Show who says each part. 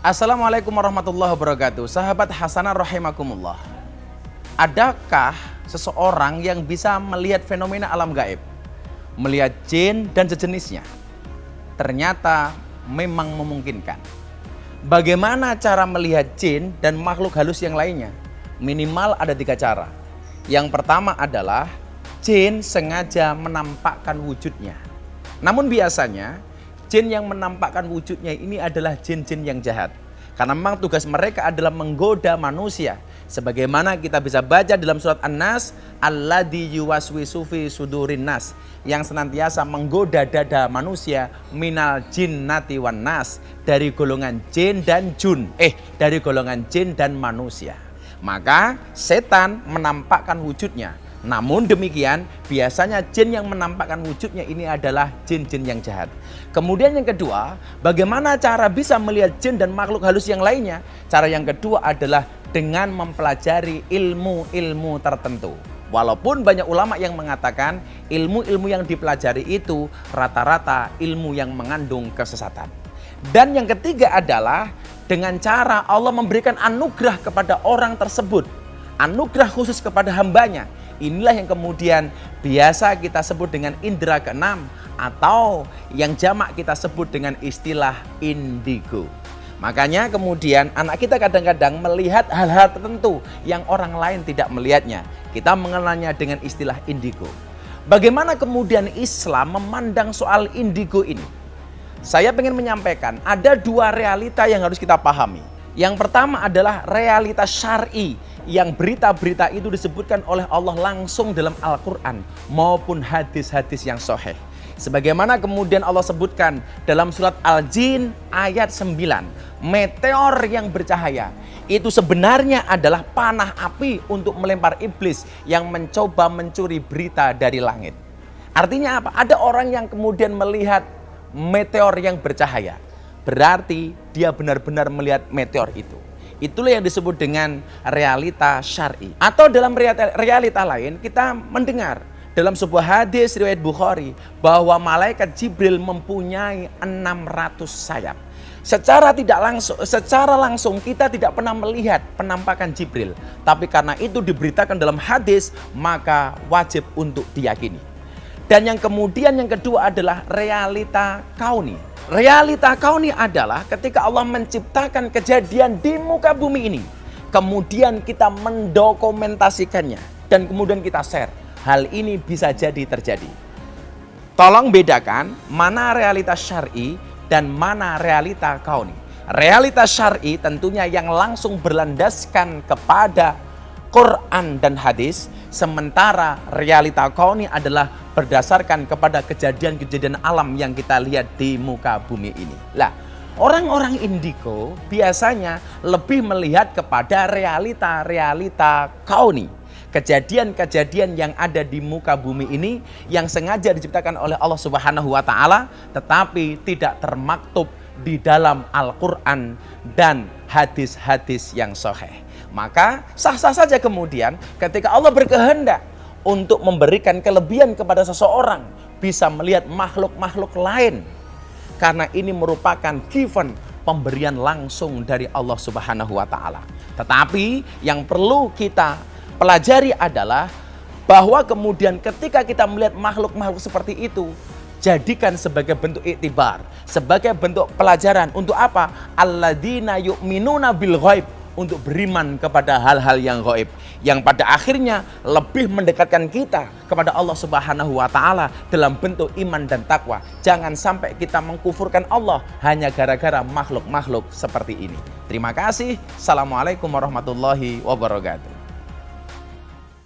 Speaker 1: Assalamualaikum warahmatullahi wabarakatuh. Sahabat Hasanah rahimakumullah. Adakah seseorang yang bisa melihat fenomena alam gaib? Melihat jin dan sejenisnya? Ternyata memang memungkinkan. Bagaimana cara melihat jin dan makhluk halus yang lainnya? Minimal ada 3 cara. Yang pertama adalah jin sengaja menampakkan wujudnya. Namun biasanya jin yang menampakkan wujudnya ini adalah jin-jin yang jahat. Karena memang tugas mereka adalah menggoda manusia. Sebagaimana kita bisa baca dalam surat An-Nas, alladzi yuwaswisu fi sudurin nas, yang senantiasa menggoda dada manusia, minal jinnati wan nas, dari golongan jin dan dari golongan jin dan manusia. Maka setan menampakkan wujudnya. Namun demikian, biasanya jin yang menampakkan wujudnya ini adalah jin-jin yang jahat. Kemudian yang kedua, bagaimana cara bisa melihat jin dan makhluk halus yang lainnya? Cara yang kedua adalah dengan mempelajari ilmu-ilmu tertentu. Walaupun banyak ulama yang mengatakan ilmu-ilmu yang dipelajari itu rata-rata ilmu yang mengandung kesesatan. Dan yang ketiga adalah dengan cara Allah memberikan anugerah kepada orang tersebut. Anugerah khusus kepada hambanya. Inilah yang kemudian biasa kita sebut dengan indera keenam, atau yang jamak kita sebut dengan istilah indigo. Makanya kemudian anak kita kadang-kadang melihat hal-hal tertentu yang orang lain tidak melihatnya. Kita mengenalnya dengan istilah indigo. Bagaimana kemudian Islam memandang soal indigo ini? Saya ingin menyampaikan ada 2 realita yang harus kita pahami. Yang pertama adalah realita syar'i, yang berita-berita itu disebutkan oleh Allah langsung dalam Al-Quran maupun hadis-hadis yang sahih. Sebagaimana kemudian Allah sebutkan dalam surat Al-Jin ayat 9, meteor yang bercahaya itu sebenarnya adalah panah api untuk melempar iblis yang mencoba mencuri berita dari langit. Artinya apa? Ada orang yang kemudian melihat meteor yang bercahaya, berarti dia benar-benar melihat meteor itu. Itulah yang disebut dengan realita syar'i. Atau dalam realita lain kita mendengar dalam sebuah hadis riwayat Bukhari bahwa malaikat Jibril mempunyai 600 sayap. Secara langsung kita tidak pernah melihat penampakan Jibril, tapi karena itu diberitakan dalam hadis, maka wajib untuk diyakini. Dan yang kemudian yang kedua adalah realita kauni. Realita kauni adalah ketika Allah menciptakan kejadian di muka bumi ini, kemudian kita mendokumentasikannya dan kemudian kita share. Hal ini bisa jadi terjadi. Tolong bedakan mana realita syar'i dan mana realita kauni. Realita syar'i tentunya yang langsung berlandaskan kepada Quran dan hadis, sementara realita kauni adalah berdasarkan kepada kejadian-kejadian alam yang kita lihat di muka bumi ini. Lah, orang-orang indigo biasanya lebih melihat kepada realita-realita kauni. Kejadian-kejadian yang ada di muka bumi ini yang sengaja diciptakan oleh Allah Subhanahu wa taala tetapi tidak termaktub di dalam Al-Qur'an dan hadis-hadis yang sahih. Maka sah-sah saja kemudian ketika Allah berkehendak untuk memberikan kelebihan kepada seseorang bisa melihat makhluk-makhluk lain. Karena ini merupakan given, pemberian langsung dari Allah Subhanahu wa taala. Tetapi yang perlu kita pelajari adalah bahwa kemudian ketika kita melihat makhluk-makhluk seperti itu, jadikan sebagai bentuk iktibar, sebagai bentuk pelajaran untuk apa? Alladzina yu'minuna bil ghaib, untuk beriman kepada hal-hal yang gaib, yang pada akhirnya lebih mendekatkan kita kepada Allah Subhanahu wa taala dalam bentuk iman dan takwa. Jangan sampai kita mengkufurkan Allah hanya gara-gara makhluk-makhluk seperti ini. Terima kasih. Assalamualaikum warahmatullahi wabarakatuh.